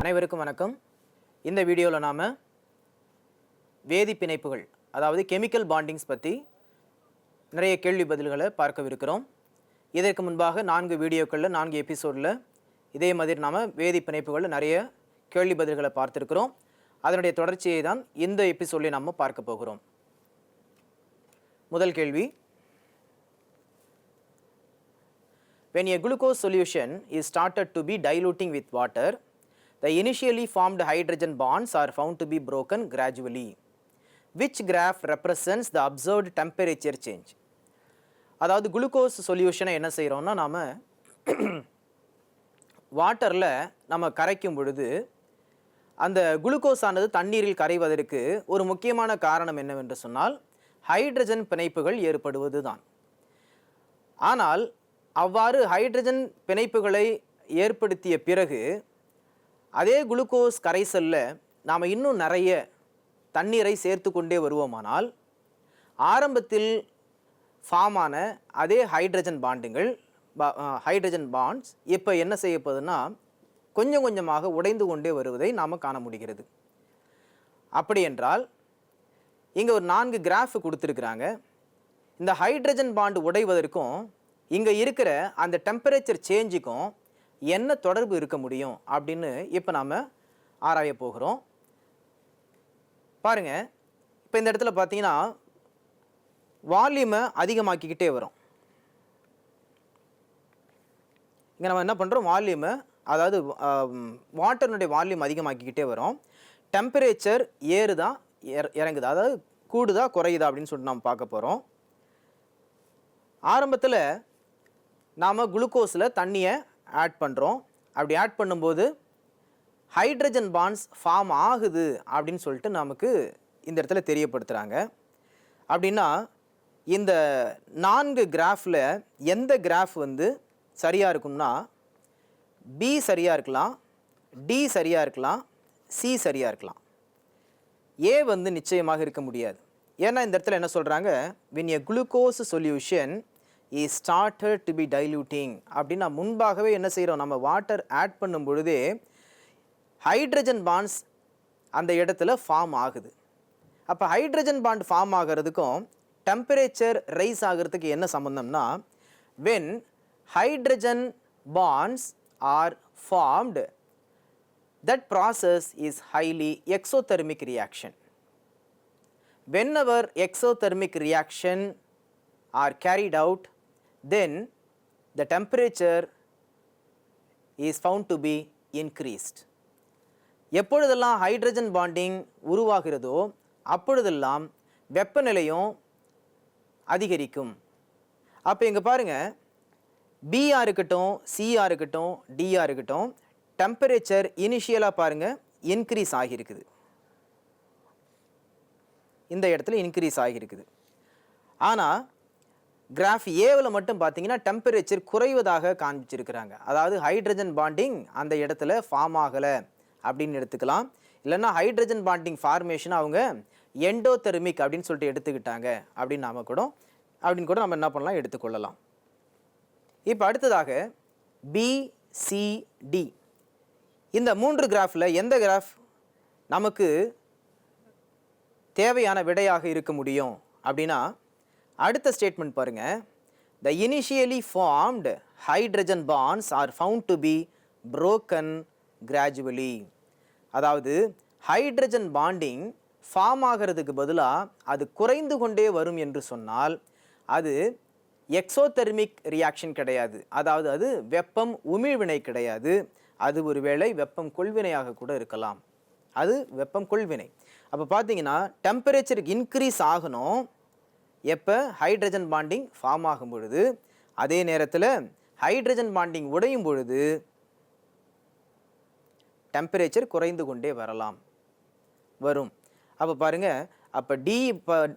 அனைவருக்கும் வணக்கம். இந்த வீடியோவில் நாம் வேதி பிணைப்புகள் அதாவது கெமிக்கல் பாண்டிங்ஸ் பற்றி நிறைய கேள்வி பதில்களை பார்க்கவிருக்கிறோம். இதற்கு முன்பாக 4 வீடியோக்களில் 4 எபிசோடில் இதே மாதிரி நாம் வேதி பிணைப்புகளில் நிறைய கேள்வி பதில்களை பார்த்துருக்கிறோம். அதனுடைய தொடர்ச்சியை தான் இந்த எபிசோடில் நாம் பார்க்க போகிறோம். முதல் கேள்வி, when a glucose solution is started to be diluting with water, the initially formed hydrogen bonds are found to be broken gradually. Which graph represents the observed temperature change? அதாவது குளுக்கோஸ் சொல்யூஷனை என்ன செய்கிறோம்னா, நாம் வாட்டரில் நம்ம கரைக்கும் பொழுது அந்த குளுக்கோஸ் ஆனது தண்ணீரில் கரைவதற்கு ஒரு முக்கியமான காரணம் என்னவென்று சொன்னால் ஹைட்ரஜன் பிணைப்புகள் ஏற்படுவது தான். ஆனால் அவ்வாறு ஹைட்ரஜன் பிணைப்புகளை ஏற்படுத்திய பிறகு அதே குளுக்கோஸ் கரைசலில் நாம் இன்னும் நிறைய தண்ணீரை சேர்த்து கொண்டே வருவோமானால் ஆரம்பத்தில் ஃபார்மான அதே ஹைட்ரஜன் பாண்ட்ஸ் இப்போ என்ன செய்யப்படுதுன்னா கொஞ்சம் கொஞ்சமாக உடைந்து கொண்டே வருவதை நாம் காண முடிகிறது. அப்படி என்றால் இங்கே ஒரு 4 கிராஃப் கொடுத்துருக்குறாங்க. இந்த ஹைட்ரஜன் பாண்டு உடைவதற்கும் இங்கே இருக்கிற அந்த டெம்பரேச்சர் சேஞ்சுக்கும் என்ன தொடர்பு இருக்க முடியும் அப்படின்னு இப்போ நாம் ஆராய போகிறோம். பாருங்கள், இப்போ இந்த இடத்துல பார்த்தீங்கன்னா வால்யூமை அதிகமாக்கிக்கிட்டே வரும். இங்கே நம்ம என்ன பண்ணுறோம், வால்யூமை அதாவது வாட்டர்னுடைய வால்யூம் அதிகமாக்கிக்கிட்டே வரும். டெம்பரேச்சர் ஏறுதா இறங்குதா, அதாவது கூடுதா குறையுதா அப்படின்னு சொல்லிட்டு நாம் பார்க்க போகிறோம். ஆரம்பத்தில் நாம் குளுக்கோஸில் தண்ணியை ஆட் பண்ணுறோம். அப்படி ஆட் பண்ணும்போது ஹைட்ரஜன் பாண்ட்ஸ் ஃபார்ம் ஆகுது அப்படின்னு சொல்லிட்டு நமக்கு இந்த இடத்துல தெரியப்படுத்துகிறாங்க. அப்படின்னா இந்த 4 கிராஃபில் எந்த கிராஃப் சரியாக இருக்கும்னா பி சரியாக இருக்கலாம், டி சரியாக இருக்கலாம், சி சரியாக இருக்கலாம். ஏ நிச்சயமாக இருக்க முடியாது. ஏன்னா இந்த இடத்துல என்ன சொல்கிறாங்க, when a glucose solution is started to be diluting அப்படின்னா முன்பாகவே என்ன செய்கிறோம், நம்ம வாட்டர் ஆட் பண்ணும் பொழுதே ஹைட்ரஜன் பாண்ட்ஸ் அந்த இடத்துல ஃபார்ம் ஆகுது. அப்போ ஹைட்ரஜன் பாண்ட் ஃபார்ம் ஆகிறதுக்கும் டெம்பரேச்சர் ரைஸ் ஆகிறதுக்கு என்ன சம்மந்தம்னா, when hydrogen bonds are formed, that process is highly exothermic reaction. Whenever exothermic reaction are carried out, then the temperature is found to be increased. எப்பொழுதெல்லாம் hydrogen bonding உருவாகிறதோ அப்பொழுதெல்லாம் வெப்பநிலையும் அதிகரிக்கும். அப்போ இங்கே பாருங்கள், பிஆ இருக்கட்டும், சிஆ இருக்கட்டும், டிஆ இருக்கட்டும், டெம்பரேச்சர் இனிஷியலாக பாருங்கள் இன்க்ரீஸ் ஆகியிருக்குது. இந்த இடத்துல இன்க்ரீஸ் ஆகியிருக்குது. ஆனால் கிராஃப் ஏவில் மட்டும் பார்த்தீங்கன்னா டெம்பரேச்சர் குறைவதாக காண்பிச்சிருக்கிறாங்க. அதாவது ஹைட்ரஜன் பாண்டிங் அந்த இடத்துல ஃபார்ம் ஆகலை அப்படின்னு எடுத்துக்கலாம். இல்லைன்னா ஹைட்ரஜன் பாண்டிங் ஃபார்மேஷன் அவங்க எண்டோதெர்மிக் அப்படின்னு சொல்லிட்டு எடுத்துக்கிட்டாங்க அப்படின்னு கூட நம்ம என்ன பண்ணலாம், எடுத்துக்கொள்ளலாம். இப்போ அடுத்ததாக பிசிடி இந்த 3 கிராஃபில் எந்த கிராஃப் நமக்கு தேவையான விடையாக இருக்க முடியும் அப்படின்னா, அடுத்த ஸ்டேட்மெண்ட் பாருங்கள், the initially formed hydrogen bonds are found to be broken gradually. அதாவது ஹைட்ரஜன் பாண்டிங் ஃபார்ம் ஆகிறதுக்கு பதிலாக அது குறைந்து கொண்டே வரும் என்று சொன்னால் அது எக்ஸோதெர்மிக் ரியாக்ஷன் கிடையாது. அதாவது அது வெப்பம் உமிழ்வினை கிடையாது. அது ஒருவேளை வெப்பம் கொள்வினையாக கூட இருக்கலாம். அது வெப்பம் கொள்வினை. அப்போ பார்த்தீங்கன்னா டெம்பரேச்சர் இன்க்ரீஸ் ஆகணும் எப்போ ஹைட்ரஜன் பாண்டிங் ஃபார்ம் ஆகும் பொழுது. அதே நேரத்தில் ஹைட்ரஜன் பாண்டிங் உடையும் பொழுது டெம்பரேச்சர் குறைந்து கொண்டே வரும். அப்போ பாருங்கள், அப்போ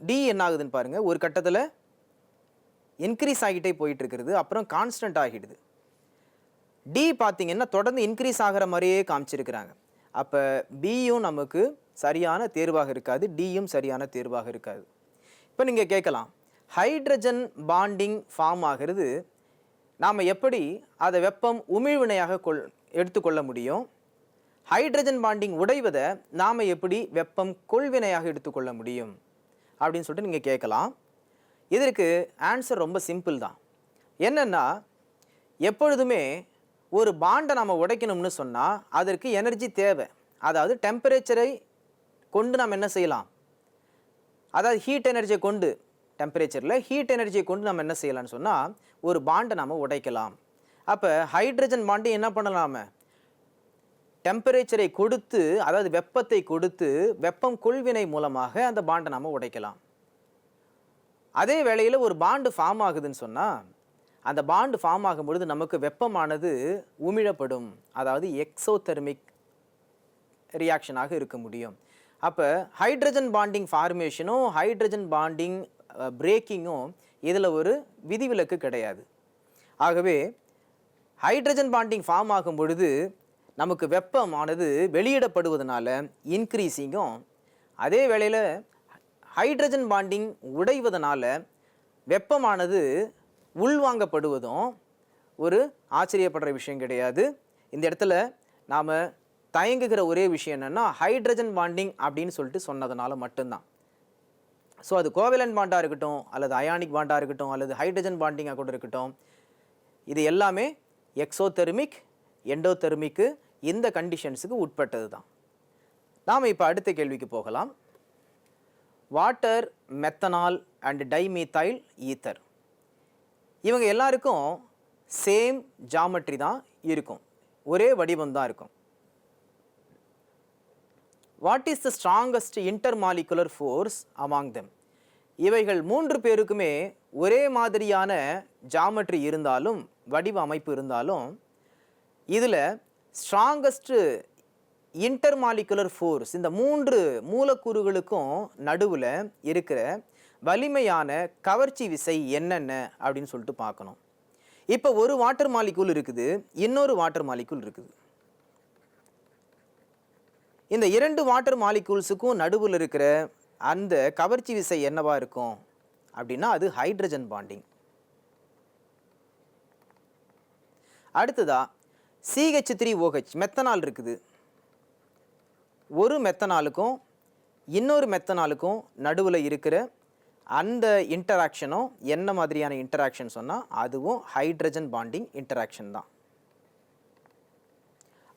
டி என்ன ஆகுதுன்னு பாருங்கள், ஒரு கட்டத்தில் இன்க்ரீஸ் ஆகிட்டே போயிட்டு இருக்கிறது, அப்புறம் கான்ஸ்டன்ட் ஆகிடுது. டி பார்த்தீங்கன்னா தொடர்ந்து இன்க்ரீஸ் ஆகிற மாதிரியே காமிச்சிருக்கிறாங்க. அப்போ பியும் நமக்கு சரியான தேர்வாக இருக்காது, டியும் சரியான தேர்வாக இருக்காது. இப்போ நீங்கள் கேட்கலாம், ஹைட்ரஜன் பாண்டிங் ஃபார்ம் ஆகிறது நாம் எப்படி அதை வெப்பம் உமிழ்வினையாக எடுத்துக்கொள்ள முடியும், ஹைட்ரஜன் பாண்டிங் உடைவதை நாம் எப்படி வெப்பம் கொள்வினையாக எடுத்துக்கொள்ள முடியும் அப்படின்னு சொல்லிட்டு நீங்கள் கேட்கலாம். இதற்கு ஆன்சர் ரொம்ப சிம்பிள் தான். என்னென்னா, எப்பொழுதுமே ஒரு பாண்டை நம்ம உடைக்கணும்னு சொன்னால் அதற்கு எனர்ஜி தேவை. அதாவது டெம்பரேச்சரை கொண்டு நாம் என்ன செய்யலாம், அதாவது ஹீட் எனர்ஜியை கொண்டு, டெம்பரேச்சரில் ஹீட் எனர்ஜியை கொண்டு நம்ம என்ன செய்யலாம்னு சொன்னால் ஒரு பாண்டை நம்ம உடைக்கலாம். அப்போ ஹைட்ரஜன் பாண்டு என்ன பண்ணலாம், டெம்பரேச்சரை கொடுத்து, அதாவது வெப்பத்தை கொடுத்து வெப்பம் கொள்வினை மூலமாக அந்த பாண்டை நம்ம உடைக்கலாம். அதே வேளையில் ஒரு பாண்டு ஃபார்ம் ஆகுதுன்னு சொன்னால் அந்த பாண்டு ஃபார்ம் ஆகும்பொழுது நமக்கு வெப்பமானது உமிழப்படும், அதாவது எக்ஸோதெர்மிக் ரியாக்ஷனாக இருக்க முடியும். அப்போ ஹைட்ரஜன் பாண்டிங் ஃபார்மேஷனும் ஹைட்ரஜன் பாண்டிங் பிரேக்கிங்கும் இதில் ஒரு விதிவிலக்கு கிடையாது. ஆகவே ஹைட்ரஜன் பாண்டிங் ஃபார்ம் ஆகும் பொழுது நமக்கு வெப்பமானது வெளியிடப்படுவதனால இன்க்ரீஸிங்கும், அதே வேளையில் ஹைட்ரஜன் பாண்டிங் உடைவதனால வெப்பமானது உள்வாங்கப்படுவதும் ஒரு ஆச்சரியப்படுற விஷயம் கிடையாது. இந்த இடத்துல நாம் தயங்குகிற ஒரே விஷயம் என்னென்னா, ஹைட்ரஜன் பாண்டிங் அப்படின்னு சொல்லிட்டு சொன்னதுனால மட்டும்தான். ஸோ அது கோவேலன்ட் பாண்டாக இருக்கட்டும், அல்லது அயானிக் பாண்டாக இருக்கட்டும், அல்லது ஹைட்ரஜன் பாண்டிங்காக கூட இருக்கட்டும், இது எல்லாமே எக்ஸோதெர்மிக், எண்டோதெர்மிக்கு, இந்த கண்டிஷன்ஸுக்கு உட்பட்டது தான். நாம் இப்போ அடுத்த கேள்விக்கு போகலாம். வாட்டர், மெத்தனால் அண்ட் டைமீத்தைல் ஈத்தர், இவங்க எல்லாருக்கும் சேம் ஜாமெட்ரி தான் இருக்கும், ஒரே வடிவம் தான் இருக்கும். What is the strongest intermolecular force among them? இவைகள் மூன்று பேருக்குமே ஒரே மாதிரியான ஜாமெட்ரி இருந்தாலும், வடிவ அமைப்பு இருந்தாலும், இதில் ஸ்ட்ராங்கஸ்ட் இன்டர்மாலிகுலர் ஃபோர்ஸ், இந்த மூன்று மூலக்கூறுகளுக்கும் நடுவில் இருக்கிற வலிமையான கவர்ச்சி விசை என்னென்ன அப்படின்னு சொல்லிட்டு பார்க்கணும். இப்போ ஒரு வாட்டர் மாலிக்யூல் இருக்குது, இன்னொரு வாட்டர் மாலிக்யூல் இருக்குது. இந்த இரண்டு வாட்டர் மாலிக்யூல்ஸுக்கும் நடுவில் இருக்கிற அந்த கவர்ச்சி விசை என்னவா இருக்கும் அப்படின்னா அது ஹைட்ரஜன் பாண்டிங். அடுத்ததா CH3OH மெத்தனால் இருக்குது. ஒரு மெத்தனாலுக்கும் இன்னொரு மெத்தனாலுக்கும் நடுவில் இருக்கிற அந்த இன்டராக்ஷனும் என்ன மாதிரியான இன்டராக்ஷன் சொன்னால் அதுவும் ஹைட்ரஜன் பாண்டிங் இன்டராக்ஷன் தான்.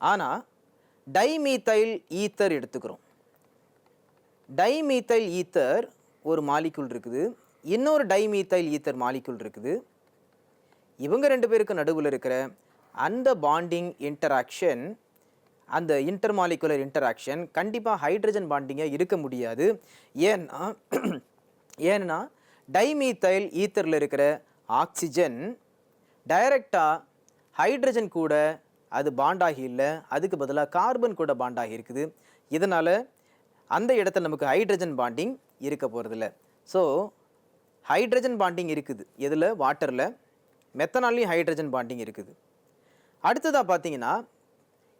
ஆனால் டைமீத்தைல் ஈத்தர் எடுத்துக்கிறோம். டைமீத்தைல் ஈத்தர் ஒரு மாலிக்யூல் இருக்குது, இன்னொரு டைமீத்தைல் ஈத்தர் மாலிக்யூல் இருக்குது. இவங்க ரெண்டு பேருக்கு நடுவில் இருக்கிற அந்த பாண்டிங் இன்டராக்ஷன், அந்த இன்டர்மாலிகுலர் இன்டராக்ஷன் கண்டிப்பாக ஹைட்ரஜன் பாண்டிங்காக இருக்க முடியாது. ஏன்னா டைமீத்தைல் ஈத்தரில் இருக்கிற ஆக்சிஜன் டைரக்டாக ஹைட்ரஜன் கூட அது பாண்டாகி இல்லை, அதுக்கு பதிலாக கார்பன் கூட பாண்டாகி இருக்குது. இதனால் அந்த இடத்துல நமக்கு ஹைட்ரஜன் பாண்டிங் இருக்க போகிறதில்ல. ஸோ ஹைட்ரஜன் பாண்டிங் இருக்குது எதில், வாட்டரில். மெத்தனாலையும் ஹைட்ரஜன் பாண்டிங் இருக்குது. அடுத்ததாக பார்த்தீங்கன்னா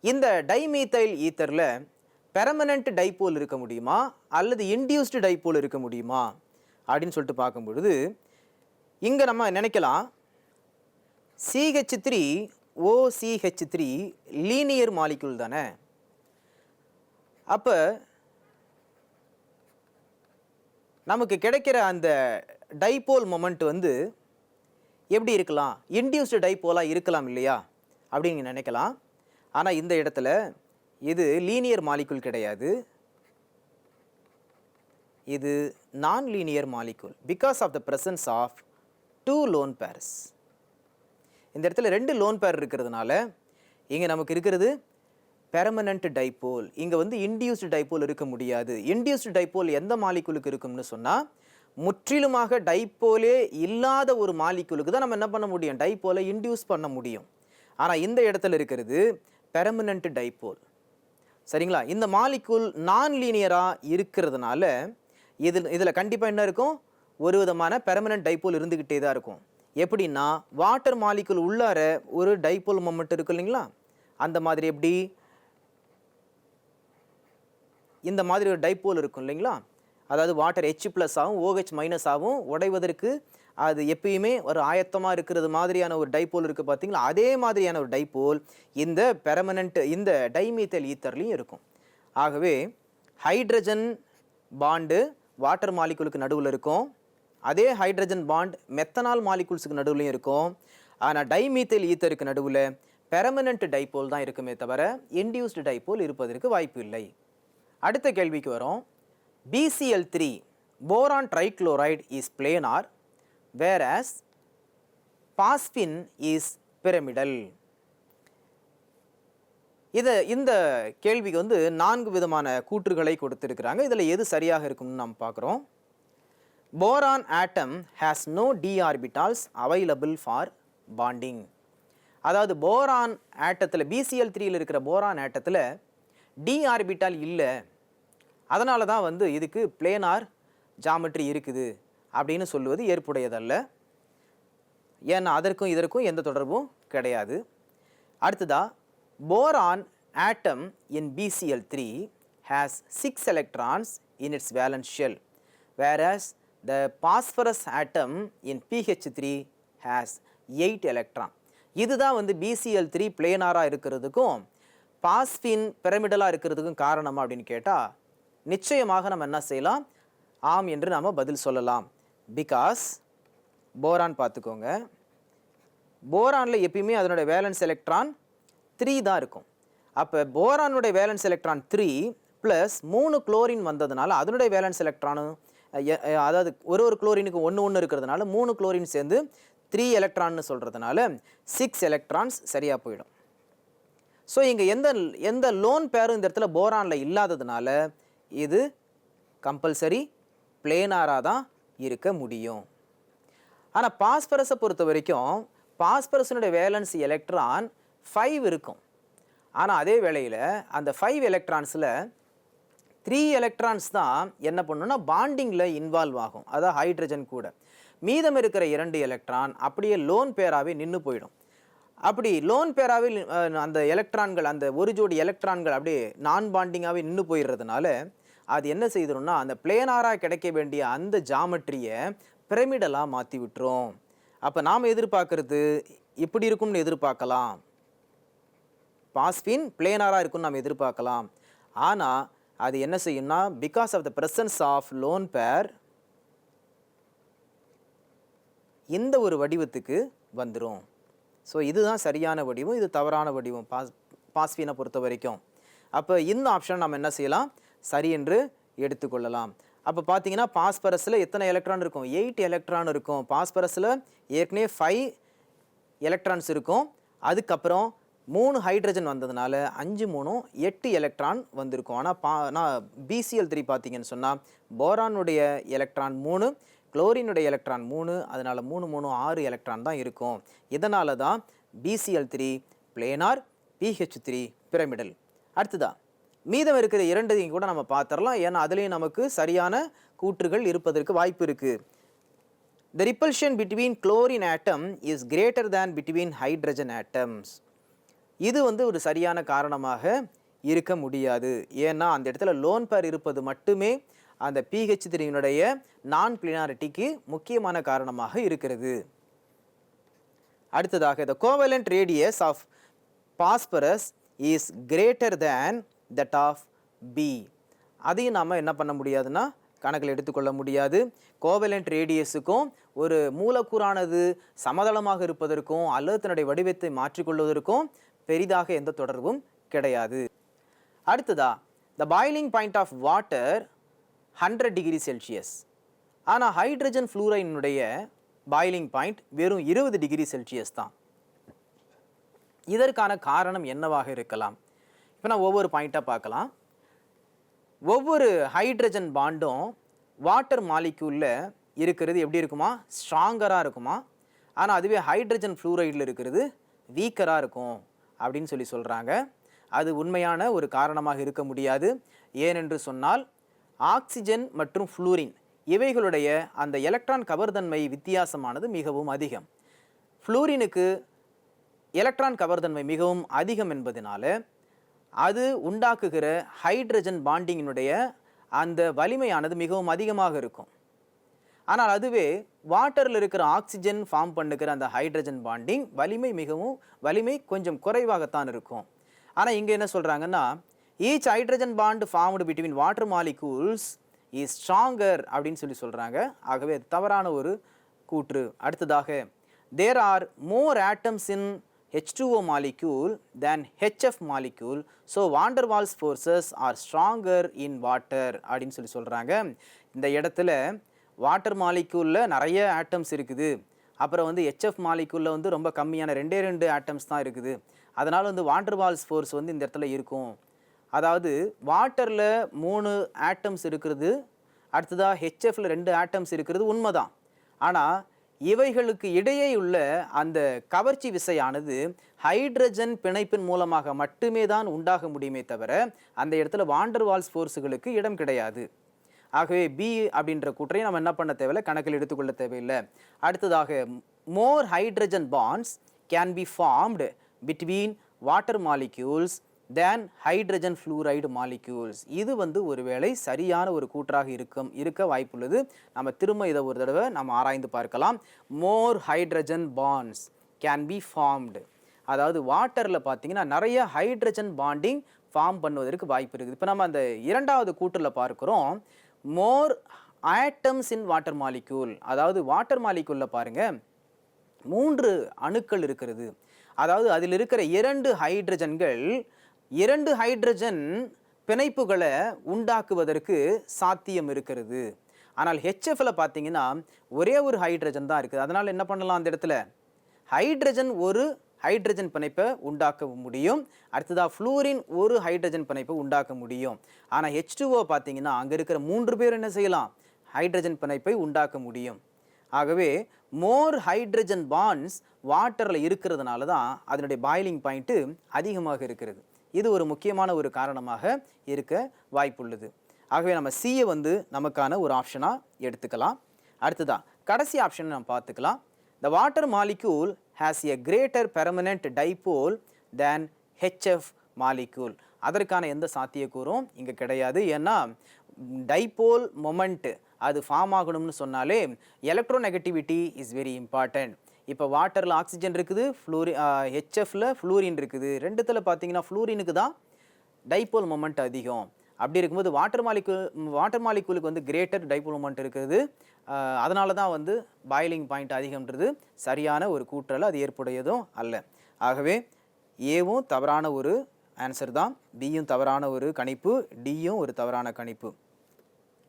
இந்த டைமீத்தைல் ஈத்தரில் பெர்மனண்ட் டைபோல் இருக்க முடியுமா அல்லது இன்டியூஸ்டு டைபோல் இருக்க முடியுமா அப்படின்னு சொல்லிட்டு பார்க்கும்பொழுது இங்கே நம்ம நினைக்கலாம் CH3OCH3 லீனியர் மாலிக்யூல் தானே. அப்போ நமக்கு கிடைக்கிற அந்த டைபோல் மொமெண்ட் வந்து எப்படி இருக்கலாம், இன்டியூஸ்டு டைபோலாக இருக்கலாம் இல்லையா அப்படின்னு நினைக்கலாம். ஆனால் இந்த இடத்துல இது லீனியர் மாலிக்யூல் கிடையாது, இது non linear molecule because of the presence of 2 lone pairs. இந்த இடத்துல 2 லோன் பேர் இருக்கிறதுனால இங்கே நமக்கு இருக்கிறது பெர்மனண்ட் டைபோல். இங்கே வந்து இன்டியூஸ்டு டைபோல் இருக்க முடியாது. இன்டியூஸ்டு டைபோல் எந்த மாலிக்யூலுக்கு இருக்கும்னு சொன்னால் முற்றிலுமாக டைபோலே இல்லாத ஒரு மாலிக்யூலுக்கு தான் நம்ம என்ன பண்ண முடியும், டைபோலை இன்டியூஸ் பண்ண முடியும். ஆனால் இந்த இடத்துல இருக்கிறது பெர்மனண்ட் டைபோல். சரிங்களா? இந்த மாலிக்யூல் நான் லீனியராக இருக்கிறதுனால இதில் கண்டிப்பாக என்ன இருக்கும், ஒரு விதமான பெர்மனண்ட் டைபோல் இருந்துக்கிட்டே தான் இருக்கும். எப்படின்னா வாட்டர் மாலிக்யூல் உள்ளார ஒரு டைபோல் மொமெண்ட் இருக்கு இல்லைங்களா, அந்த மாதிரி எப்படி இந்த மாதிரி ஒரு டைபோல் இருக்கும் இல்லைங்களா, அதாவது வாட்டர் H+ ஆகும் OH- ஆகும் உடைவதற்கு அது எப்பயுமே ஒரு ஆயத்தமாக இருக்கிறது மாதிரியான ஒரு டைபோல் இருக்குது பார்த்தீங்களா, அதே மாதிரியான ஒரு டைபோல் இந்த பெர்மனண்ட் இந்த டைமீத்தைல் ஈத்தர்லையும் இருக்கும். ஆகவே ஹைட்ரஜன் பாண்டு வாட்டர் மாலிகுலுக்கு நடுவில் இருக்கும், அதே ஹைட்ரஜன் பாண்ட் மெத்தனால் மாலிகுல்ஸுக்கு நடுவுலையும் இருக்கும். ஆனால் டைமீத்தைல் ஈத்தருக்கு நடுவில் பெர்மனண்ட் டைபோல் தான் இருக்குமே தவிர இன்டியூஸ்டு டைபோல் இருப்பதற்கு வாய்ப்பு இல்லை. அடுத்த கேள்விக்கு வரும். BCl3 boron trichloride is planar whereas phosphine is pyramidal. இந்த கேள்விக்கு வந்து 4 விதமான கூற்றுகளை கொடுத்திருக்கிறாங்க. இதில் எது சரியாக இருக்கும்னு நாம் பார்க்குறோம். Boron atom has no d orbitals available for bonding. அதாவது போரான் ஆட்டத்தில் BCl3யில் இருக்கிற போரான் ஆட்டத்தில் d ஆர்பிட்டால் இல்லை, அதனால தான் வந்து இதுக்கு பிளேனார் ஜாமெட்ரி இருக்குது அப்படின்னு சொல்லுவது ஏற்புடையதல்ல. ஏன்னா அதற்கும் இதற்கும் எந்த தொடர்பும் கிடையாது. அடுத்ததா, boron atom in BCl3 has 6 electrons in its valence shell whereas the phosphorus atom in PH3 has 8 electron. இதுதான் வந்து BCl3 பிளேனாராக இருக்கிறதுக்கும் பாஸ்பின் பிரமிடலாக இருக்கிறதுக்கும் காரணம் அப்படின்னு கேட்டால் நிச்சயமாக நம்ம என்ன செய்யலாம், ஆம் என்று நாம் பதில் சொல்லலாம். பிகாஸ் போரான் பார்த்துக்கோங்க, போரானில் எப்பயுமே அதனுடைய வேலன்ஸ் எலக்ட்ரான் 3 தான் இருக்கும். அப்போ போரானுடைய வேலன்ஸ் எலக்ட்ரான் 3 ப்ளஸ் 3 குளோரின் வந்ததுனால அதனுடைய வேலன்ஸ் எலக்ட்ரானும் அதாவது ஒரு குளோரினுக்கு ஒன்று இருக்கிறதுனால 3 குளோரின் சேர்ந்து 3 எலக்ட்ரான்னு சொல்கிறதுனால 6 எலக்ட்ரான்ஸ் சரியாக போயிடும். ஸோ இங்கே எந்த லோன் பேரும் இந்த இடத்துல போரானில் இல்லாததுனால இது கம்பல்சரி பிளேனாராக தான் இருக்க முடியும். ஆனால் பாஸ்பரஸை பொறுத்த வரைக்கும் பாஸ்பரஸினுடைய வேலன்ஸ் எலக்ட்ரான் 5 இருக்கும். ஆனால் அதே வேளையில் அந்த 5 எலக்ட்ரான்ஸில் 3 எலக்ட்ரான்ஸ் தான் என்ன பண்ணணும்னா பாண்டிங்கில் இன்வால்வ் ஆகும், அதாவது ஹைட்ரஜன் கூட. மீதம் இருக்கிற 2 எலக்ட்ரான் அப்படியே லோன் பேராகவே நின்று போயிடும். அப்படி லோன் பேராகவே அந்த எலக்ட்ரான்கள், அந்த ஒரு ஜோடி எலக்ட்ரான்கள் அப்படியே நான் பாண்டிங்காகவே நின்று போயிடுறதுனால அது என்ன செய்திடும்னா அந்த பிளேனாராக கிடைக்க வேண்டிய அந்த ஜாமெட்ரியை பிரமிடலாக மாற்றி விட்டுரும். அப்போ நாம் எதிர்பார்க்கறது இப்படி இருக்கும்னு எதிர்பார்க்கலாம், பாஸ்பின் பிளேனாராக இருக்கும்னு நாம் எதிர்பார்க்கலாம். ஆனால் அது என்ன செய்யும்னா because of the presence of lone pair இந்த ஒரு வடிவத்துக்கு வந்துடும். ஸோ இதுதான் சரியான வடிவம், இது தவறான வடிவம் பாஸ்பினை பொறுத்த வரைக்கும். அப்போ இந்த ஆப்ஷன் நம்ம என்ன செய்யலாம், சரி என்று எடுத்துக்கொள்ளலாம். அப்போ பார்த்தீங்கன்னா பாஸ்பரஸில் எத்தனை எலக்ட்ரான் இருக்கும், 8 எலக்ட்ரான் இருக்கும். பாஸ்பரஸில் ஏற்கனவே 5 எலக்ட்ரான்ஸ் இருக்கும், அதுக்கப்புறம் 3 ஹைட்ரஜன் வந்ததுனால 5 3 8 எலக்ட்ரான் வந்திருக்கும். ஆனால் BCl3 பார்த்தீங்கன்னு சொன்னால் போரானுடைய எலக்ட்ரான் 3, குளோரினுடைய எலக்ட்ரான் 3, அதனால் 3 3 6 எலக்ட்ரான் தான் இருக்கும். இதனால தான் BCl3 பிளேனார், PH3 பிரமிடல். அடுத்ததா மீதம் இருக்கிற 2 கூட நம்ம பார்த்துடலாம், ஏன்னா அதுலேயும் நமக்கு சரியான கூற்றுகள் இருப்பதற்கு வாய்ப்பு இருக்குது. The repulsion between chlorine atom is greater than between hydrogen atoms. இது வந்து ஒரு சரியான காரணமாக இருக்க முடியாது. ஏன்னா அந்த இடத்துல லோன் பேர் இருப்பது மட்டுமே அந்த PH3னுடைய நான் பிளினாரிட்டிக்கு முக்கியமான காரணமாக இருக்கிறது. அடுத்ததாக the covalent radius of phosphorus is greater than that of B. அதையும் நாம் என்ன பண்ண முடியாதுன்னா கணக்கில் எடுத்துக்கொள்ள முடியாது. கோவலண்ட் ரேடியஸுக்கும் ஒரு மூலக்கூறானது சமதளமாக இருப்பதற்கும் அல்லது தன்னுடைய வடிவத்தை மாற்றிக்கொள்வதற்கும் பெரிதாக எந்த தொடர்பும் கிடையாது. அடுத்ததா the boiling point of water 100 degree Celsius. ஆனால் ஹைட்ரஜன் ஃப்ளூரைனுடைய பாயிலிங் பாயிண்ட் வெறும் 20 டிகிரி செல்சியஸ் தான். இதற்கான காரணம் என்னவாக இருக்கலாம்? இப்போ நான் ஒவ்வொரு பாயிண்ட்டாக பார்க்கலாம். ஒவ்வொரு ஹைட்ரஜன் பாண்டும் வாட்டர் மாலிக்யூலில் இருக்கிறது எப்படி இருக்குமா, ஸ்ட்ராங்கராக இருக்குமா. ஆனால் அதுவே ஹைட்ரஜன் ஃப்ளூரைடில் இருக்கிறது வீக்கராக இருக்கும் அப்படின்னு சொல்கிறாங்க. அது உண்மையான ஒரு காரணமாக இருக்க முடியாது. ஏனென்று சொன்னால் ஆக்சிஜன் மற்றும் ஃப்ளூரின் இவைகளுடைய அந்த எலக்ட்ரான் கவர்தன்மை வித்தியாசமானது மிகவும் அதிகம். ஃப்ளூரினுக்கு எலக்ட்ரான் கவர்தன்மை மிகவும் அதிகம் என்பதனால அது உண்டாக்குகிற ஹைட்ரஜன் பாண்டிங்கினுடைய அந்த வலிமையானது மிகவும் அதிகமாக இருக்கும். ஆனால் அதுவே வாட்டரில் இருக்கிற ஆக்சிஜன் ஃபார்ம் பண்ணுகிற அந்த ஹைட்ரஜன் பாண்டிங் வலிமை கொஞ்சம் குறைவாகத்தான் இருக்கும். ஆனால் இங்கே என்ன சொல்கிறாங்கன்னா, each hydrogen bond formed between water molecules is stronger அப்படின்னு சொல்கிறாங்க. ஆகவே அது தவறான ஒரு கூற்று. அடுத்ததாக, there are more atoms in H2O molecule than HF molecule, so van der Waals forces are stronger in water அப்படின்னு சொல்கிறாங்க. இந்த இடத்துல வாட்டர் மாலிக்யூலில் நிறைய ஆட்டம்ஸ் இருக்குது, அப்புறம் வந்து HF மாலிக்யூலில் வந்து ரொம்ப கம்மியான 2 ஆட்டம்ஸ் தான் இருக்குது. அதனால் வந்து வான் டெர் வால்ஸ் ஃபோர்ஸ் வந்து இந்த இடத்துல இருக்கும். அதாவது வாட்டரில் 3 ஆட்டம்ஸ் இருக்கிறது, அடுத்ததாக HFல 2 ஆட்டம்ஸ் இருக்கிறது உண்மைதான். ஆனால் இவைகளுக்கு இடையே உள்ள அந்த கவர்ச்சி விசையானது ஹைட்ரஜன் பிணைப்பின் மூலமாக மட்டுமே தான் உண்டாக முடியுமே தவிர அந்த இடத்துல வான் டெர் வால்ஸ் ஃபோர்ஸுகளுக்கு இடம் கிடையாது. ஆகவே பி அப்படின்ற கூற்றை நம்ம என்ன பண்ண தேவையில்லை, கணக்கில் எடுத்துக்கொள்ள தேவையில்லை. அடுத்ததாக, more hydrogen bonds can be formed between water molecules than hydrogen fluoride molecules. இது வந்து ஒருவேளை சரியான ஒரு கூற்றாக இருக்க வாய்ப்புள்ளது. நம்ம திரும்ப இதை ஒரு தடவை நம்ம ஆராய்ந்து பார்க்கலாம். More hydrogen bonds can be formed, அதாவது வாட்டரில் பார்த்தீங்கன்னா நிறைய ஹைட்ரஜன் பாண்டிங் ஃபார்ம் பண்ணுவதற்கு வாய்ப்பு இருக்குது. இப்போ நம்ம அந்த இரண்டாவது கூற்றில் பார்க்குறோம், மோர் ஆட்டம்ஸ் இன் வாட்டர் மாலிக்யூல், அதாவது வாட்டர் மாலிக்யூலில் பாருங்கள் 3 அணுக்கள் இருக்கிறது. அதாவது அதில் இருக்கிற 2 ஹைட்ரஜன்கள் 2 ஹைட்ரஜன் பிணைப்புகளை உண்டாக்குவதற்கு சாத்தியம் இருக்கிறது. ஆனால் HFல பார்த்தீங்கன்னா ஒரே ஒரு ஹைட்ரஜன் தான் இருக்குது. அதனால் என்ன பண்ணலாம், அந்த இடத்துல ஹைட்ரஜன் ஒரு ஹைட்ரஜன் பிணைப்பை உண்டாக்க முடியும், அடுத்ததாக ஃப்ளூரின் ஒரு ஹைட்ரஜன் பிணைப்பை உண்டாக்க முடியும். ஆனால் H2O பார்த்தீங்கன்னா அங்கே இருக்கிற 3 பேர் என்ன செய்யலாம், ஹைட்ரஜன் பிணைப்பை உண்டாக்க முடியும். ஆகவே மோர் ஹைட்ரஜன் பாண்ட்ஸ் வாட்டரில் இருக்கிறதுனால தான் அதனுடைய பாயிலிங் பாயிண்ட்டு அதிகமாக இருக்கிறது. இது ஒரு முக்கியமான ஒரு காரணமாக இருக்க வாய்ப்புள்ளது. ஆகவே நம்ம சியை வந்து நமக்கான ஒரு ஆப்ஷனாக எடுத்துக்கலாம். அடுத்ததா கடைசி ஆப்ஷன் நம்ம பார்த்துக்கலாம். The water molecule has a greater permanent dipole than HF molecule. அதற்கான எந்த சாத்தியக்கூறும் இங்கே கிடையாது. ஏன்னா டைபோல் மொமெண்ட் அது ஃபார்ம் ஆகணும்னு சொன்னாலே எலக்ட்ரோநெகட்டிவிட்டி இஸ் வெரி இம்பார்ட்டன்ட். இப்போ வாட்டரில் ஆக்சிஜன் இருக்குது, HFல ஃப்ளூரின் இருக்குது. ரெண்டுத்தில் பார்த்தீங்கன்னா ஃப்ளூரினுக்கு தான் டைபோல் மொமெண்ட் அதிகம். அப்படி இருக்கும்போது வாட்டர் மாலிக்யூலுக்கு வந்து கிரேட்டர் டைபோல் மொமெண்ட் இருக்குது. அதனால தான் வந்து பாயிலிங் பாயிண்ட் அதிகம்ன்றது சரியான ஒரு கூற்றல், அது ஏற்புடையதும் அல்ல. ஆகவே ஏவும் தவறான ஒரு ஆன்சர் தான், பியும் தவறான ஒரு கணிப்பு, டியும் ஒரு தவறான கணிப்பு.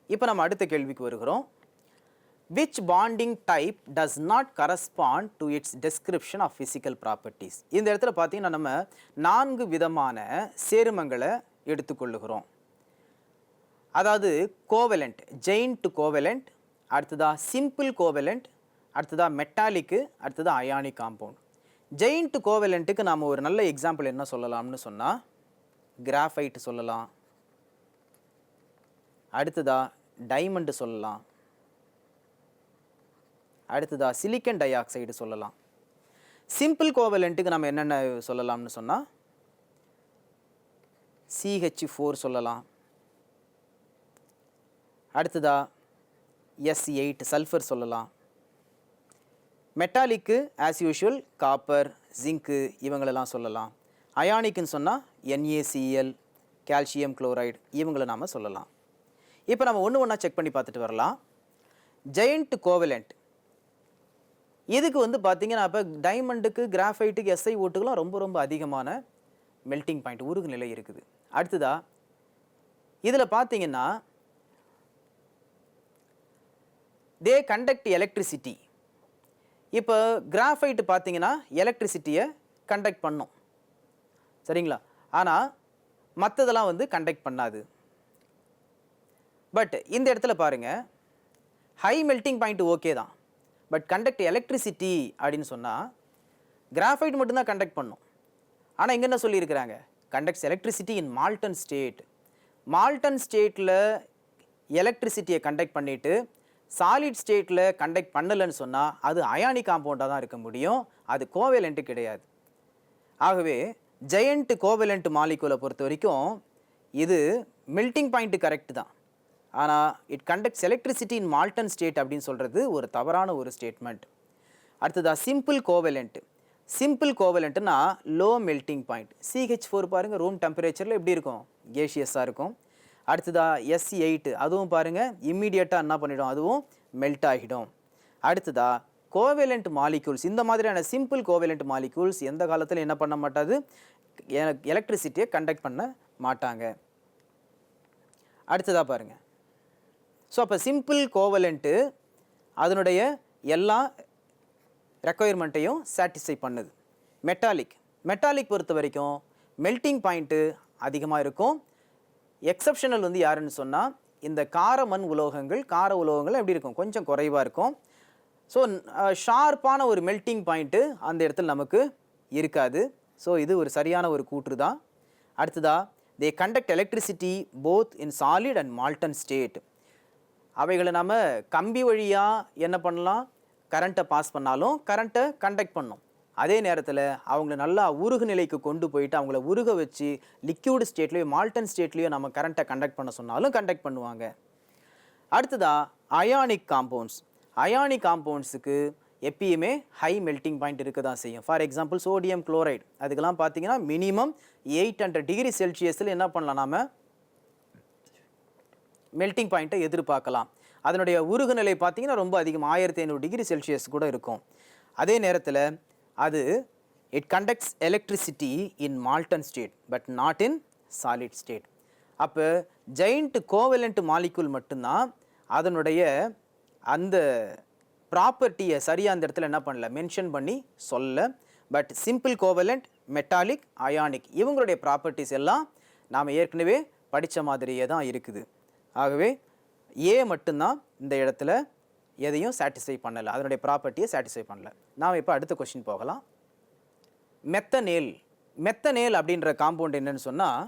இப்போ நம்ம அடுத்த கேள்விக்கு வருகிறோம். Which bonding type does not correspond to its description of physical properties? இந்த இடத்துல பார்த்தீங்கன்னா நம்ம 4 விதமான சேர்மங்களை எடுத்துக்கொள்ளுகிறோம். அதாவது கோவலண்ட், ஜெயின்ட் கோவலண்ட், அடுத்ததா சிம்பிள் கோவலண்ட், அடுத்ததா மெட்டாலிக்கு, அடுத்ததா அயானிக் காம்பவுண்ட். ஜெயின்ட் கோவலண்ட்டுக்கு நாம் ஒரு நல்ல எக்ஸாம்பிள் என்ன சொல்லலாம்னு சொன்னால் கிராஃபைட் சொல்லலாம், அடுத்ததா டைமண்ட் சொல்லலாம், அடுத்ததா சிலிக்கன் டை ஆக்சைடு சொல்லலாம். சிம்பிள் கோவலண்ட்டுக்கு நம்ம என்னென்ன சொல்லலாம்னு சொன்னால் CH4 சொல்லலாம், அடுத்ததா S8 சல்ஃபர் சொல்லலாம். மெட்டாலிக்கு ஆஸ் யூஷுவல் காப்பர், ஜிங்க்கு இவங்களெல்லாம் சொல்லலாம். அயானிக்குன்னு சொன்னால் NaCl, கால்சியம் குளோரைடு இவங்களை நாம் சொல்லலாம். இப்போ நம்ம ஒன்றா செக் பண்ணி பார்த்துட்டு வரலாம். ஜெயண்ட் கோவலண்ட் இதுக்கு வந்து பார்த்தீங்கன்னா இப்போ டைமண்டுக்கு, கிராஃபைட்டுக்கு, SiO2க்குலாம் ரொம்ப ரொம்ப அதிகமான மெல்ட்டிங் பாயிண்ட், உருகு நிலை இருக்குது. அடுத்ததா இதில் பார்த்தீங்கன்னா தே கண்டக்ட் எலக்ட்ரிசிட்டி. இப்போ கிராஃபைட் பார்த்தீங்கன்னா எலக்ட்ரிசிட்டியை கண்டக்ட் பண்ணும், சரிங்களா? ஆனால் மற்றதெல்லாம் வந்து கண்டக்ட் பண்ணாது. பட் இந்த இடத்துல பாருங்கள், ஹை மெல்ட்டிங் பாயிண்ட் ஓகே தான், பட் கண்டக்ட் எலக்ட்ரிசிட்டி அப்படின்னு சொன்னால் கிராஃபைட் மட்டும்தான் கண்டக்ட் பண்ணும். ஆனால் இங்கே என்ன சொல்லியிருக்கிறாங்க, conducts electricity in molten state. Malton ஸ்டேட்டில் எலக்ட்ரிசிட்டியை கண்டக்ட் பண்ணிவிட்டு சாலிட் ஸ்டேட்டில் கண்டக்ட் பண்ணலைன்னு சொன்னால் அது அயானிக் காம்பவுண்டாக தான் இருக்க முடியும், அது கோவேலண்ட்டு கிடையாது. ஆகவே ஜெயண்ட் கோவேலண்ட் மாலிகுலை பொறுத்த வரைக்கும் இது மெல்ட்டிங் பாயிண்ட்டு கரெக்ட் தான், ஆனால் it conducts electricity in molten state அப்படின்னு சொல்கிறது ஒரு தவறான ஒரு ஸ்டேட்மெண்ட். அடுத்ததா சிம்பிள் கோவலண்ட். சிம்பிள் கோவலண்ட்னா லோ மெல்ட்டிங் பாயிண்ட். CH4 பாருங்கள் ரூம் டெம்பரேச்சரில் எப்படி இருக்கும், கேஷியஸாக இருக்கும். அடுத்ததா S8 அதுவும் பாருங்கள் இம்மீடியட்டாக என்ன பண்ணிடும், அதுவும் மெல்ட் ஆகிடும். அடுத்ததா கோவேலண்ட் மாலிக்யூல்ஸ், இந்த மாதிரியான சிம்பிள் கோவேலண்ட் மாலிக்யூல்ஸ் எந்த காலத்தில் என்ன பண்ண மாட்டாது, எலக்ட்ரிசிட்டியை கண்டக்ட் பண்ண மாட்டாங்க. அடுத்ததாக பாருங்கள். ஸோ அப்போ சிம்பிள் கோவலண்ட்டு அதனுடைய எல்லா ரெக்குயர்மெண்ட்டையும் சாட்டிஸ்ஃபை பண்ணுது. மெட்டாலிக் பொறுத்த வரைக்கும் மெல்ட்டிங் பாயிண்ட்டு அதிகமாக இருக்கும். எக்ஸப்ஷனல் வந்து யாருன்னு சொன்னால் இந்த கார உலோகங்கள் எப்படி இருக்கும், கொஞ்சம் குறைவாக இருக்கும். ஸோ ஷார்ப்பான ஒரு மெல்ட்டிங் பாயிண்ட்டு அந்த இடத்துல நமக்கு இருக்காது. ஸோ இது ஒரு சரியான ஒரு கூற்று தான். அடுத்ததா தே conduct electricity both in solid and Malton state. அவைகளை நம்ம கம்பி வழியாக என்ன பண்ணலாம், கரண்ட்டை பாஸ் பண்ணாலும் கரண்ட்டை கண்டக்ட் பண்ணும். அதே நேரத்தில் அவங்கள நல்லா உருகு நிலைக்கு கொண்டு போயிட்டு அவங்கள உருக வச்சு லிக்யூடு ஸ்டேட்லேயோ மால்டன் ஸ்டேட்லேயோ நம்ம கரண்ட்டை கண்டக்ட் பண்ண சொன்னாலும் கண்டக்ட் பண்ணுவாங்க. அடுத்ததாக அயானிக் காம்பவுண்ட்ஸ். அயானிக் காம்பவுண்ட்ஸுக்கு எப்பயுமே ஹை மெல்ட்டிங் பாயிண்ட் இருக்க தான் செய்யும். ஃபார் எக்ஸாம்பிள் சோடியம் குளோரைடு, அதுக்கெல்லாம் பார்த்தீங்கன்னா மினிமம் 800 டிகிரி செல்சியஸில் என்ன பண்ணலாம், நாம் மெல்ட்டிங் பாயிண்ட்டை எதிர்பார்க்கலாம். அதனுடைய உருகு நிலை பார்த்தீங்கன்னா ரொம்ப அதிகம், 1500 டிகிரி செல்சியஸ் கூட இருக்கும். அதே நேரத்தில் அது it conducts electricity in molten state but not in solid state. அப்போ ஜெயிண்ட் கோவலண்ட் மாலிக்யூல் மட்டும்தான் அதனுடைய அந்த ப்ராப்பர்ட்டியை சரியாக அந்த இடத்துல என்ன பண்ணல, மென்ஷன் பண்ணி சொல்ல. But simple covalent, metallic, ionic இவங்களுடைய ப்ராப்பர்ட்டிஸ் எல்லாம் நாம் ஏற்கனவே படித்த மாதிரியே தான் இருக்குது. ஆகவே ஏ மட்டும்தான் இந்த இடத்துல எதையும் சாட்டிஸ்ஃபை பண்ணலை, அதனுடைய ப்ராப்பர்ட்டியை சாட்டிஸ்ஃபை பண்ணலை. நாம் இப்போ அடுத்த கொஸ்டின் போகலாம். மெத்தனேல் அப்படின்ற காம்பவுண்ட் என்னன்னு சொன்னால்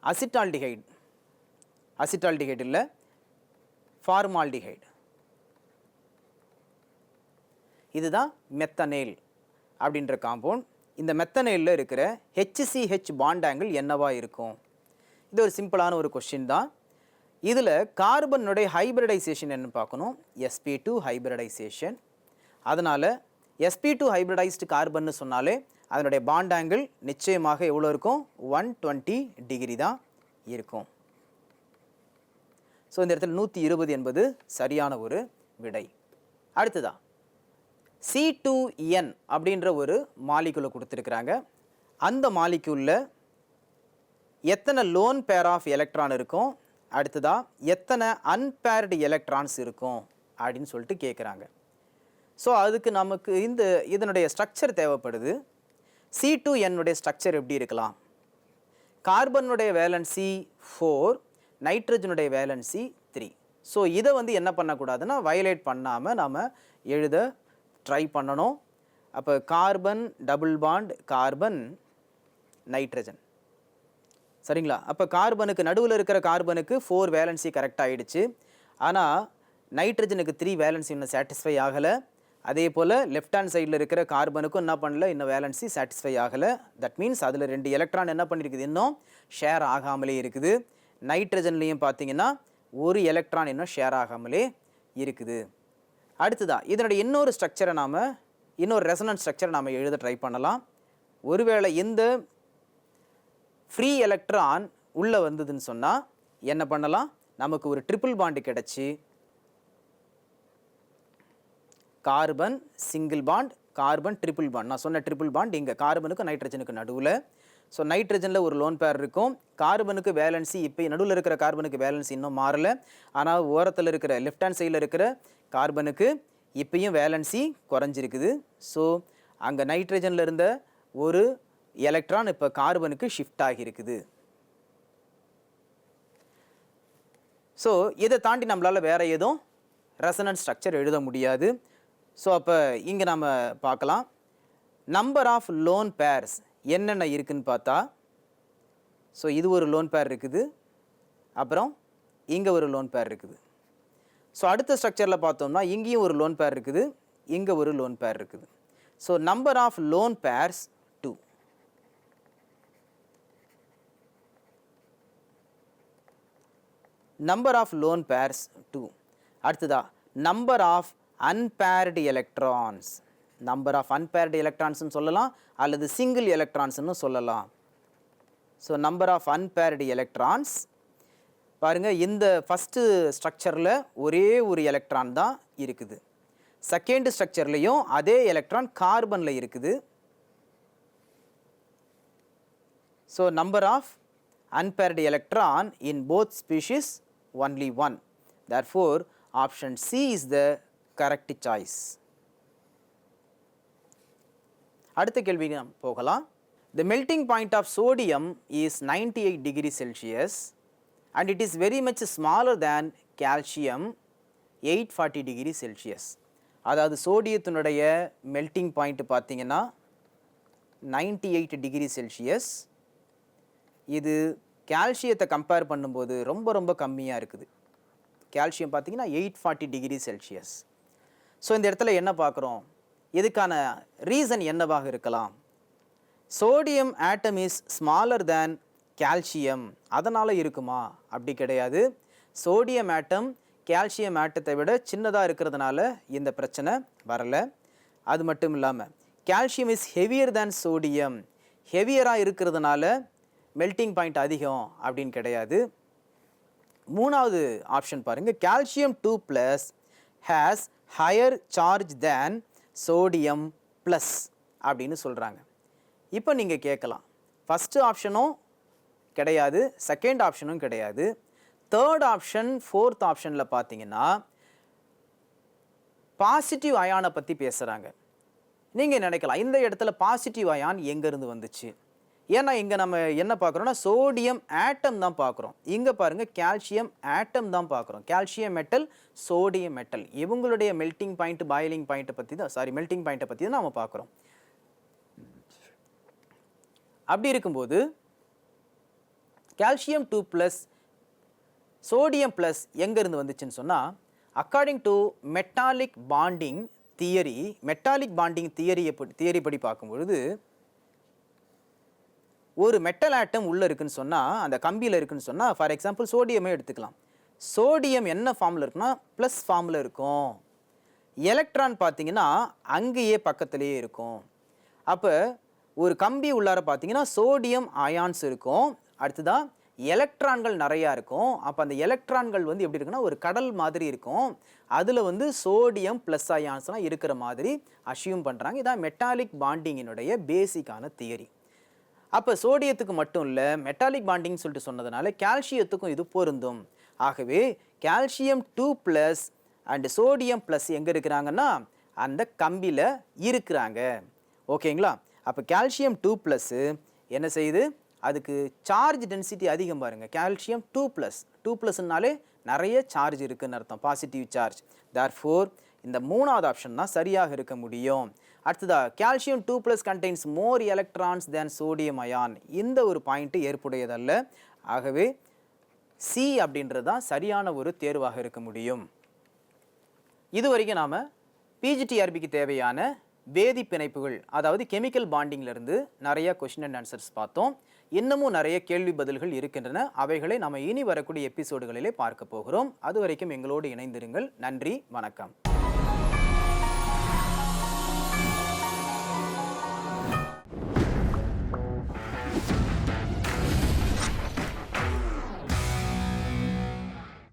அசிட்டால்டிஹைடு இல்லை, ஃபார்மால்டிஹைடு. இதுதான் மெத்தனேல் அப்படின்ற காம்பவுண்ட். இந்த மெத்தனேலில் இருக்கிற HCH பாண்ட் ஆங்கிள் என்னவா இருக்கும்? இது ஒரு சிம்பிளான ஒரு கொஸ்டின் தான். இதில் கார்பனுடைய ஹைப்ரிடைசேஷன் என்ன பார்க்கணும், sp2 ஹைப்ரிடைசேஷன். அதனால் sp2 ஹைப்ரிடைஸ்டு கார்பன்னு சொன்னாலே அதனுடைய பாண்ட் ஆங்கிள் நிச்சயமாக எவ்வளோ இருக்கும், 120 டிகிரி தான் இருக்கும். ஸோ இந்த இடத்துல 120 என்பது சரியான ஒரு விடை. அடுத்ததா C2N அப்படின்ற ஒரு மாலிக்யூலை கொடுத்துருக்குறாங்க. அந்த மாலிக்யூலில் எத்தனை லோன் பேர் ஆஃப் எலக்ட்ரான் இருக்கும், அடுத்ததா எத்தனை அன்பேர்டு எலக்ட்ரான்ஸ் இருக்கும் அப்படின்னு சொல்லிட்டு கேட்குறாங்க. ஸோ அதுக்கு நமக்கு இதனுடைய ஸ்ட்ரக்சர் தேவைப்படுது. C2N உடைய ஸ்ட்ரக்சர் எப்படி இருக்கலாம், கார்பனுடைய வேலன்சி 4, நைட்ரஜனுடைய வேலன்சி 3. ஸோ இதை வந்து என்ன பண்ணக்கூடாதுன்னா வயலேட் பண்ணாமல் நாம் எழுத ட்ரை பண்ணணும். அப்போ carbon double bond carbon nitrogen, சரிங்களா? அப்போ கார்பனுக்கு நடுவில் இருக்கிற கார்பனுக்கு 4 வேலன்சி கரெக்டாக ஆகிடுச்சு. ஆனால் நைட்ரஜனுக்கு 3 வேலன்சி இன்னும் சாட்டிஸ்ஃபை ஆகலை. அதே போல் லெஃப்ட் ஹேண்ட் சைடில் இருக்கிற கார்பனுக்கும் என்ன பண்ணல, இன்னும் வேலன்சி சாட்டிஸ்ஃபை ஆகலை. தட் மீன்ஸ் அதில் 2 எலக்ட்ரான் என்ன பண்ணியிருக்குது, இன்னும் ஷேர் ஆகாமலே இருக்குது. நைட்ரஜன்லேயும் பார்த்தீங்கன்னா 1 எலக்ட்ரான் இன்னும் ஷேர் ஆகாமலே இருக்குது. அடுத்ததா இதனுடைய இன்னொரு ஸ்ட்ரக்சரை இன்னொரு ரெசனன்ஸ் ஸ்ட்ரக்சரை நாம் எழுத ட்ரை பண்ணலாம். ஒருவேளை இந்த ஃப்ரீ எலக்ட்ரான் உள்ளே வந்ததுன்னு சொன்னால் என்ன பண்ணலாம், நமக்கு ஒரு ட்ரிபிள் பாண்டு கிடச்சி carbon single bond carbon triple bond. நான் சொன்ன ட்ரிபிள் பாண்ட் இங்கே கார்பனுக்கு நைட்ரஜனுக்கு நடுவில். ஸோ நைட்ரஜனில் ஒரு லோன் பேர் இருக்கும், கார்பனுக்கு வேலன்சி இப்போ நடுவில் இருக்கிற கார்பனுக்கு வேலன்சி இன்னும் மாறலை. ஆனால் ஓரத்தில் இருக்கிற லெஃப்ட் ஹேண்ட் சைடில் இருக்கிற கார்பனுக்கு இப்பயும் வேலன்சி குறைஞ்சிருக்குது. ஸோ அங்கே நைட்ரஜனில் இருந்த ஒரு எலக்ட்ரான் இப்போ கார்பனுக்கு ஷிஃப்ட் ஆகியிருக்குது. ஸோ இதை தாண்டி நம்மளால் வேறு எதுவும் ரெசனன்ஸ் ஸ்ட்ரக்சர் எழுத முடியாது. ஸோ அப்போ இங்கே நம்ம பார்க்கலாம் நம்பர் ஆஃப் லோன் பேர்ஸ் என்னென்ன இருக்குதுன்னு பார்த்தா, ஸோ இது ஒரு லோன் பேர் இருக்குது, அப்புறம் இங்கே ஒரு லோன் பேர் இருக்குது. ஸோ அடுத்த ஸ்ட்ரக்சரில் பார்த்தோம்னா இங்கேயும் ஒரு லோன் பேர் இருக்குது, இங்கே ஒரு லோன் பேர் இருக்குது. So number of lone pairs 2. Number of lone pairs 2. அடுத்ததா number of unpaired electrons. Number of unpaired எலக்ட்ரான்ஸ்னு சொல்லலாம் அல்லது சிங்கிள் எலக்ட்ரான்ஸ்னு சொல்லலாம். So number of unpaired electrons பாருங்கள், இந்த ஃபஸ்ட்டு ஸ்ட்ரக்சரில் ஒரே ஒரு எலக்ட்ரான் தான் இருக்குது. செகண்ட் ஸ்ட்ரக்சர்லேயும் அதே எலக்ட்ரான் கார்பனில் இருக்குது. So number of unpaired electron in both species only 1. Therefore, option C is the correct choice. அடுத்த கேள்விக்கு நாம் போகலாம். The melting point of sodium is 98 degrees Celsius and it is very much smaller than calcium 840 degrees Celsius. அதாவது சோடியத்தினுடைய melting point பார்த்தீங்கன்னா 98 degree Celsius. இது கால்சியத்தை compare பண்ணும்போது ரொம்ப ரொம்ப கம்மியாக இருக்குது. கால்சியம் பார்த்தீங்கன்னா 840 டிகிரி செல்சியஸ். ஸோ இந்த இடத்துல என்ன பார்க்குறோம், இதுக்கான ரீசன் என்னவாக இருக்கலாம்? Sodium atom is smaller than calcium, அதனால் இருக்குமா? அப்படி கிடையாது. சோடியம் ஆட்டம் கால்சியம் ஆட்டத்தை விட சின்னதாக இருக்கிறதுனால இந்த பிரச்சனை வரலை. அது மட்டும் இல்லாமல் calcium is heavier than sodium, ஹெவியராக இருக்கிறதுனால மெல்டிங் பாயிண்ட் அதிகம் அப்படின்னு கிடையாது. மூணாவது ஆப்ஷன் பாருங்கள், calcium 2+ has higher charge than sodium plus அப்படின்னு சொல்கிறாங்க. இப்போ நீங்கள் கேட்கலாம், ஃபஸ்ட்டு ஆப்ஷனும் கிடையாது, செகண்ட் ஆப்ஷனும் கிடையாது, தேர்ட் ஆப்ஷன் ஃபோர்த் ஆப்ஷனில் பார்த்தீங்கன்னா பாசிட்டிவ் அயானை பற்றி பேசுகிறாங்க. நீங்கள் நினைக்கலாம் இந்த இடத்துல பாசிட்டிவ் அயான் எங்கேருந்து வந்துச்சு? ஏன்னா இங்கே நம்ம என்ன பார்க்குறோன்னா சோடியம் ஆட்டம் தான் பார்க்குறோம். இங்கே பாருங்கள் கால்சியம் ஆட்டம் தான் பார்க்குறோம். கால்சியம் மெட்டல், சோடியம் மெட்டல், இவங்களுடைய மெல்டிங் பாயிண்ட் பாயிலிங் பாயிண்ட்டை பற்றி தான் மெல்டிங் பாயிண்ட்டை பற்றி தான் நம்ம பார்க்குறோம். அப்படி இருக்கும்போது கால்சியம் 2+ சோடியம் ப்ளஸ் எங்கேருந்து வந்துச்சுன்னு சொன்னால், according to metallic bonding theory, metallic bonding theory படி பார்க்கும்பொழுது ஒரு மெட்டல் ஆட்டம் உள்ளே இருக்குன்னு சொன்னால், அந்த கம்பியில் இருக்குன்னு சொன்னால், ஃபார் எக்ஸாம்பிள் சோடியமே எடுத்துக்கலாம். சோடியம் என்ன ஃபார்மில் இருக்குன்னா ப்ளஸ் ஃபார்மில் இருக்கும். எலக்ட்ரான் பார்த்தீங்கன்னா அங்கேயே பக்கத்துலேயே இருக்கும். அப்போ ஒரு கம்பி உள்ளார பார்த்தீங்கன்னா சோடியம் அயான்ஸ் இருக்கும், அடுத்ததான் எலக்ட்ரான்கள் நிறையா இருக்கும். அப்போ அந்த எலக்ட்ரான்கள் வந்து எப்படி இருக்குன்னா ஒரு கடல் மாதிரி இருக்கும். அதில் வந்து சோடியம் ப்ளஸ் அயான்ஸ்லாம் இருக்கிற மாதிரி அசியூம் பண்ணுறாங்க. இதான் மெட்டாலிக் பாண்டிங்கினுடைய பேசிக்கான தியரி. அப்போ சோடியத்துக்கு மட்டும் இல்லை, மெட்டாலிக் பாண்டிங் சொல்லிட்டு சொன்னதுனால கால்சியத்துக்கும் இது பொருந்தும். ஆகவே கால்சியம் 2+ அண்ட் சோடியம் ப்ளஸ் எங்கே இருக்கிறாங்கன்னா அந்த கம்பியில் இருக்கிறாங்க. ஓகேங்களா? அப்போ கால்சியம் 2+ என்ன செய்யுது, அதுக்கு சார்ஜ் டென்சிட்டி அதிகம் பாருங்கள். கால்சியம் 2+னாலே நிறைய சார்ஜ் இருக்குன்னு அர்த்தம், பாசிட்டிவ் சார்ஜ். தேர்ஃபோர் இந்த மூணாவது ஆப்ஷன் தான் சரியாக இருக்க முடியும். அடுத்ததா கால்சியம் 2+ கண்டெய்ன்ஸ் மோர் எலக்ட்ரான்ஸ் தேன் சோடியம் அயான், இந்த ஒரு பாயிண்ட்டு ஏற்புடையதல்ல. ஆகவே சி அப்படின்றது தான் சரியான ஒரு தேர்வாக இருக்க முடியும். இது வரைக்கும் நாம் பிஜிடிஆர்பிக்கு தேவையான வேதி பிணைப்புகள், அதாவது கெமிக்கல் பாண்டிங்லேருந்து நிறைய கொஷின் அண்ட் ஆன்சர்ஸ் பார்த்தோம். இன்னமும் நிறைய கேள்வி பதில்கள் இருக்கின்றன. அவைகளை நாம் இனி வரக்கூடிய எபிசோடுகளிலே பார்க்க போகிறோம். அது வரைக்கும் எங்களோடு இணைந்திருங்கள். நன்றி, வணக்கம்.